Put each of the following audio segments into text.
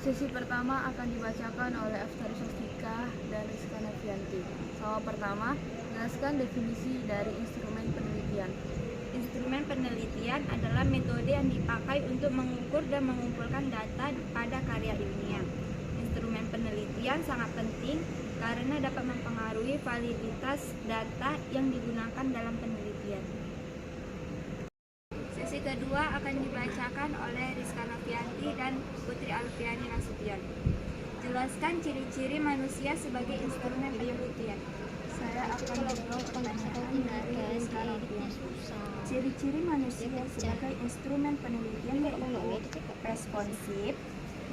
Sesi pertama akan dibacakan oleh Afsari Swastika dan Rizka Nafianti. Soal pertama, jelaskan definisi dari instrumen penelitian. Instrumen penelitian adalah metode yang dipakai untuk mengukur dan mengumpulkan data pada karya ilmiah. Instrumen penelitian sangat penting karena dapat mempengaruhi validitas data yang digunakan dalam penelitian. Sesi kedua akan dibacakan oleh Rizka Nafianti dan Putri Alfiani Nasution. Jelaskan ciri-ciri manusia sebagai instrumen penelitian. Saya akan menjawab pertanyaan dari Rizka Nafianti. Ciri-ciri manusia sebagai instrumen penelitian yaitu responsif,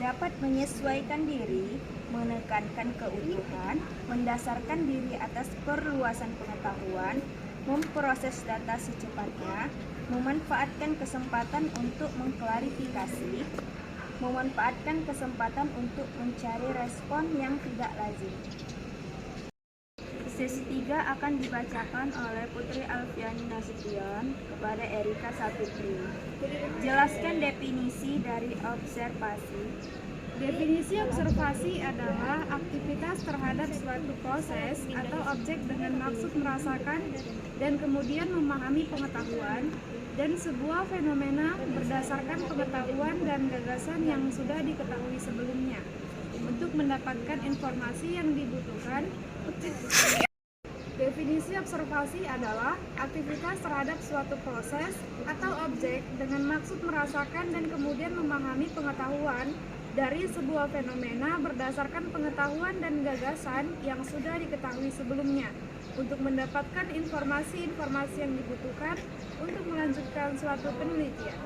dapat menyesuaikan diri, menekankan keutuhan, mendasarkan diri atas perluasan pengetahuan, memproses data secepatnya, memanfaatkan kesempatan untuk mengklarifikasi, memanfaatkan kesempatan untuk mencari respon yang tidak lazim. Sesi 3 akan dibacakan oleh Putri Alfiani Nasution kepada Erika Sapitri. Jelaskan definisi dari observasi. Definisi observasi adalah aktivitas terhadap suatu proses atau objek dengan maksud merasakan dan kemudian memahami pengetahuan dan sebuah fenomena berdasarkan pengetahuan dan gagasan yang sudah diketahui sebelumnya untuk mendapatkan informasi yang dibutuhkan. Definisi observasi adalah aktivitas terhadap suatu proses atau objek dengan maksud merasakan dan kemudian memahami pengetahuan dari sebuah fenomena berdasarkan pengetahuan dan gagasan yang sudah diketahui sebelumnya untuk mendapatkan informasi-informasi yang dibutuhkan untuk melanjutkan suatu penelitian.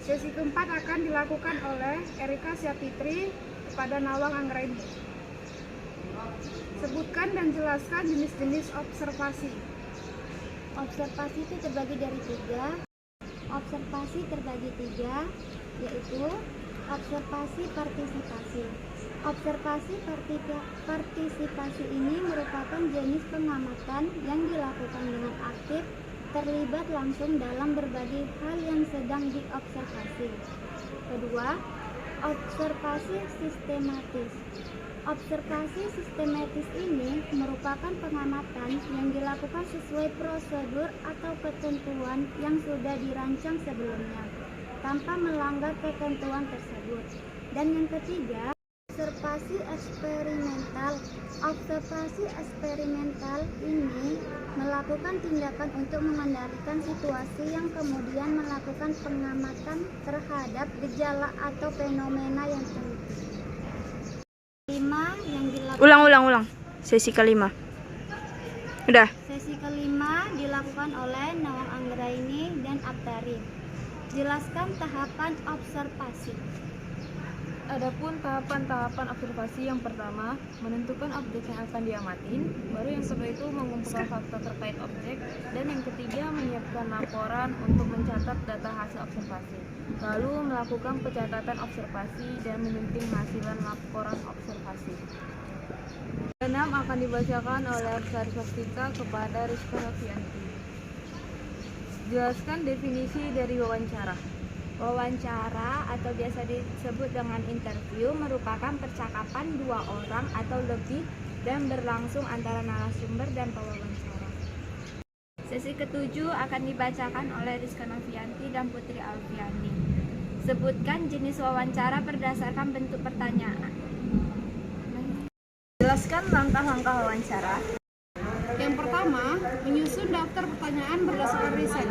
Sesi keempat akan dilakukan oleh Erika Sapitri kepada Nawang Anggraini. Sebutkan dan jelaskan jenis-jenis observasi. Observasi itu terbagi dari tiga. Observasi terbagi tiga, yaitu observasi partisipasi. Observasi partisipasi ini merupakan jenis pengamatan yang dilakukan dengan aktif, terlibat langsung dalam berbagai hal yang sedang diobservasi. Kedua, observasi sistematis. Observasi sistematis ini merupakan pengamatan yang dilakukan sesuai prosedur atau ketentuan yang sudah dirancang sebelumnya, tanpa melanggar ketentuan tersebut. Dan yang ketiga, observasi eksperimental. Observasi eksperimental ini melakukan tindakan untuk mengendalikan situasi yang kemudian melakukan pengamatan terhadap gejala atau fenomena yang teliti. Ulang. Sesi kelima. Udah. Sesi kelima dilakukan oleh Nawang Anggraini dan Abtari. Jelaskan tahapan observasi. Adapun tahapan-tahapan observasi yang pertama, menentukan objek yang akan diamatin, baru yang setelah itu mengumpulkan fakta terkait objek, dan yang ketiga menyiapkan laporan untuk mencatat data hasil observasi, lalu melakukan pencatatan observasi dan menyunting hasilan laporan observasi. Keenam akan dibacakan oleh Afsari Swastika kepada Rizka Nafianti. Jelaskan definisi dari wawancara. Wawancara atau biasa disebut dengan interview merupakan percakapan dua orang atau lebih dan berlangsung antara narasumber dan pewawancara. Sesi ketujuh akan dibacakan oleh Rizka Nafianti dan Putri Alfiani. Sebutkan jenis wawancara berdasarkan bentuk pertanyaan. Jelaskan langkah-langkah wawancara. Yang pertama, menyusun daftar pertanyaan berdasarkan riset.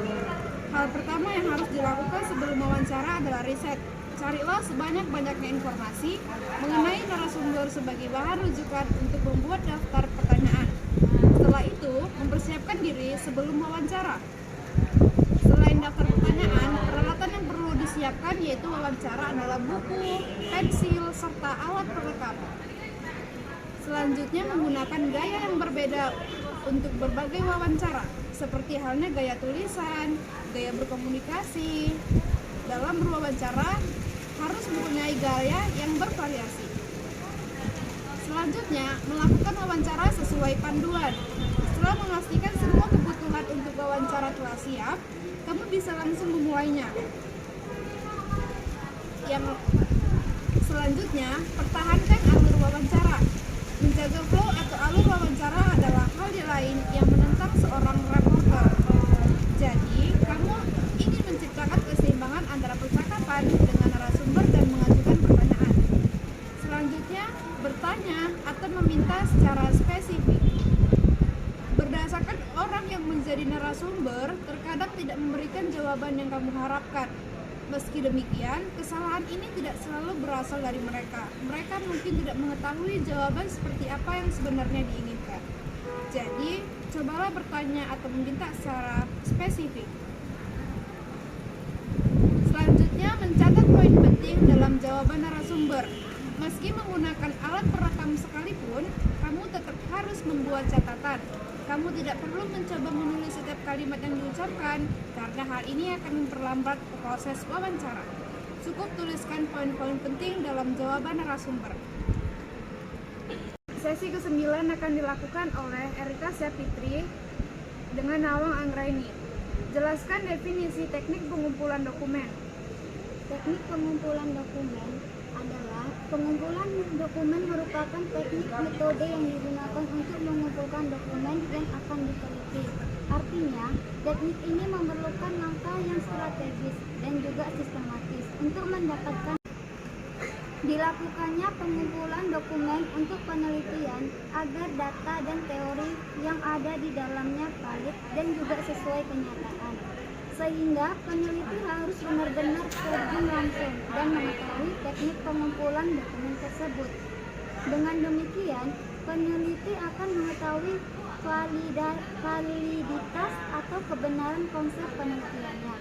Hal pertama yang harus dilakukan sebelum wawancara adalah riset. Carilah sebanyak-banyaknya informasi mengenai narasumber sebagai bahan rujukan untuk membuat daftar pertanyaan. Setelah itu, mempersiapkan diri sebelum wawancara. Selain daftar pertanyaan, peralatan yang perlu disiapkan yaitu wawancara adalah buku, pensil, serta alat pelengkap. Selanjutnya, menggunakan gaya yang berbeda untuk berbagai wawancara, seperti halnya gaya tulisan, gaya berkomunikasi. Dalam berwawancara, harus mempunyai gaya yang bervariasi. Selanjutnya, melakukan wawancara sesuai panduan. Setelah memastikan semua kebutuhan untuk wawancara telah siap, kamu bisa langsung memulainya. Yang selanjutnya, pertahankan alur wawancara. Menjaga flow atau alur wawancara adalah hal lain yang menentang seorang reporter. Jadi, kamu ingin menciptakan keseimbangan antara percakapan dengan narasumber dan mengajukan pertanyaan. Selanjutnya, bertanya atau meminta secara spesifik. Berdasarkan orang yang menjadi narasumber, terkadang tidak memberikan jawaban yang kamu harapkan. Meski demikian, kesalahan ini tidak selalu berasal dari mereka. Mereka mungkin tidak mengetahui jawaban seperti apa yang sebenarnya diinginkan. Jadi, cobalah bertanya atau meminta secara spesifik. Selanjutnya, mencatat poin penting dalam jawaban narasumber. Meski menggunakan alat perekam sekalipun, kamu tetap harus membuat catatan. Kamu tidak perlu mencoba menulis setiap kalimat yang diucapkan, karena hal ini akan memperlambat proses wawancara. Cukup tuliskan poin-poin penting dalam jawaban narasumber. Sesi ke-9 akan dilakukan oleh Erika Syafitri dengan Nawang Anggraini. Jelaskan definisi teknik pengumpulan dokumen. Teknik pengumpulan dokumen adalah pengumpulan dokumen merupakan teknik metode yang digunakan untuk mengumpulkan dokumen yang akan diteliti. Artinya, teknik ini memerlukan langkah yang strategis dan juga sistematis untuk mendapatkan dilakukannya pengumpulan dokumen untuk penelitian agar data dan teori yang ada di dalamnya valid dan juga sesuai kenyataan. Sehingga peneliti harus benar-benar terjun langsung dan mengetahui teknik pengumpulan dokumen tersebut. Dengan demikian, peneliti akan mengetahui validitas atau kebenaran konsep penelitiannya.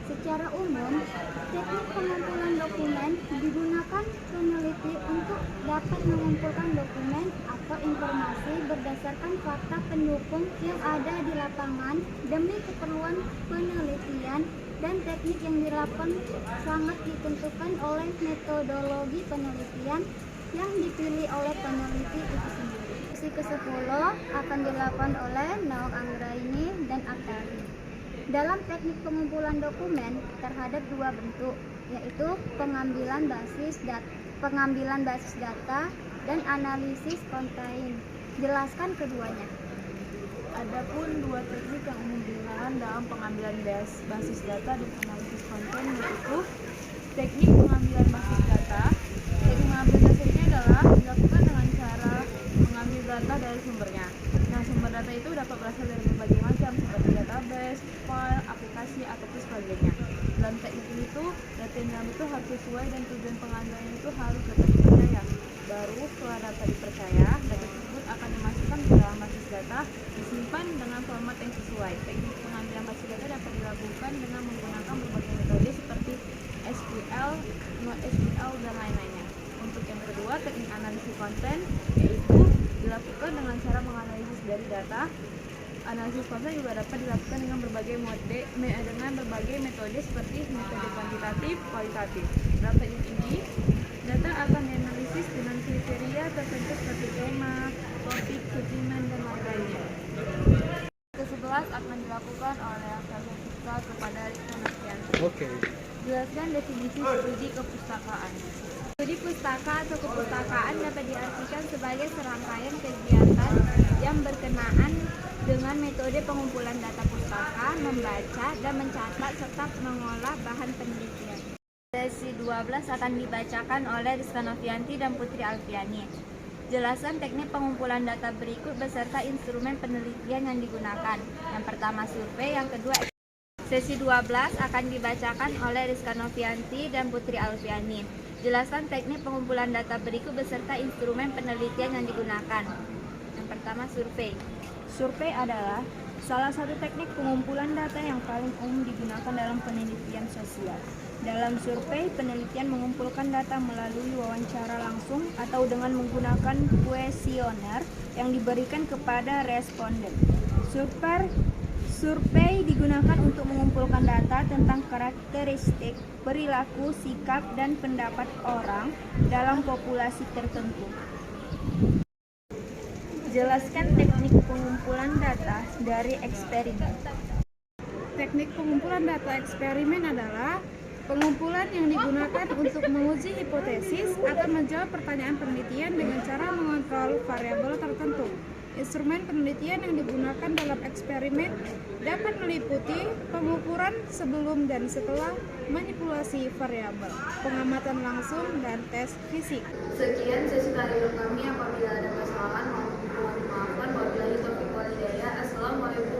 Secara umum, teknik pengumpulan dokumen digunakan peneliti untuk dapat mengumpulkan dokumen atau informasi berdasarkan fakta pendukung yang ada di lapangan demi keperluan penelitian, dan teknik yang dilakukan sangat ditentukan oleh metodologi penelitian yang dipilih oleh peneliti itu sendiri. Sesi ke-10 akan dilakukan oleh Nawang Anggraini dan Aktari. Dalam teknik pengumpulan dokumen terhadap dua bentuk, yaitu pengambilan basis data dan analisis konten. Jelaskan keduanya. Adapun dua teknik yang umum digunakan dalam pengambilan basis data dan analisis konten, yaitu teknik pengambilan basis data. Teknik pengambilan data ini adalah dilakukan dengan cara mengambil data dari sumbernya. Nah, sumber data itu dapat berasal dari berbagai macam seperti database, file, aplikasi, ataupun sebagainya. Dalam teknik ini tuh, data yang diambil itu harus sesuai dan tujuan pengambilan itu harus dapat dipercaya. Baru setelah data dipercaya, data tersebut akan dimasukkan ke dalam basis data, disimpan dengan format yang sesuai. Teknik pengambilan basis data dapat dilakukan dengan menggunakan berbagai metode seperti SQL, NoSQL, dan lain-lainnya. Untuk yang kedua, teknik analisis konten, yaitu dilakukan dengan cara menganalisis dari data. Analisis konten juga dapat dilakukan dengan berbagai metode seperti metode kuantitatif, kualitatif. Dalam teknik ini, data akan dianalisis dengan kriteria tertentu seperti tema, topik, sentimen, dan lain-lainnya. Ke-11 akan dilakukan oleh Akta kepada Rizka Novianti. Jelaskan definisi studi kepustakaan. Studi pustaka atau kepustakaan dapat diartikan sebagai serangkaian kegiatan yang berkenaan dengan metode pengumpulan data pustaka, membaca dan mencatat serta mengolah bahan penelitian. Sesi 12 akan dibacakan oleh Rizka Novianti dan Putri Alfiani. Jelaskan teknik pengumpulan data berikut beserta instrumen penelitian yang digunakan. Yang pertama survei, yang kedua. Sesi 12 akan dibacakan oleh Rizka Novianti dan Putri Alfiani. Jelaskan teknik pengumpulan data berikut beserta instrumen penelitian yang digunakan. Yang pertama survei. Survei adalah salah satu teknik pengumpulan data yang paling umum digunakan dalam penelitian sosial. Dalam survei, penelitian mengumpulkan data melalui wawancara langsung atau dengan menggunakan kuesioner yang diberikan kepada responden. Survei digunakan untuk mengumpulkan data tentang karakteristik, perilaku, sikap, dan pendapat orang dalam populasi tertentu. Jelaskan teknik pengumpulan data dari eksperimen. Teknik pengumpulan data eksperimen adalah Pengumpulan yang digunakan untuk menguji hipotesis atau menjawab pertanyaan penelitian dengan cara mengontrol variabel tertentu. Instrumen penelitian yang digunakan dalam eksperimen dapat meliputi pengukuran sebelum dan setelah, manipulasi variabel, pengamatan langsung, dan tes fisik. Sekian sesi tadi kami. Apabila ada kesalahan mohon dimaafkan. Wabillahi taufiq wal hidayah. Assalamualaikum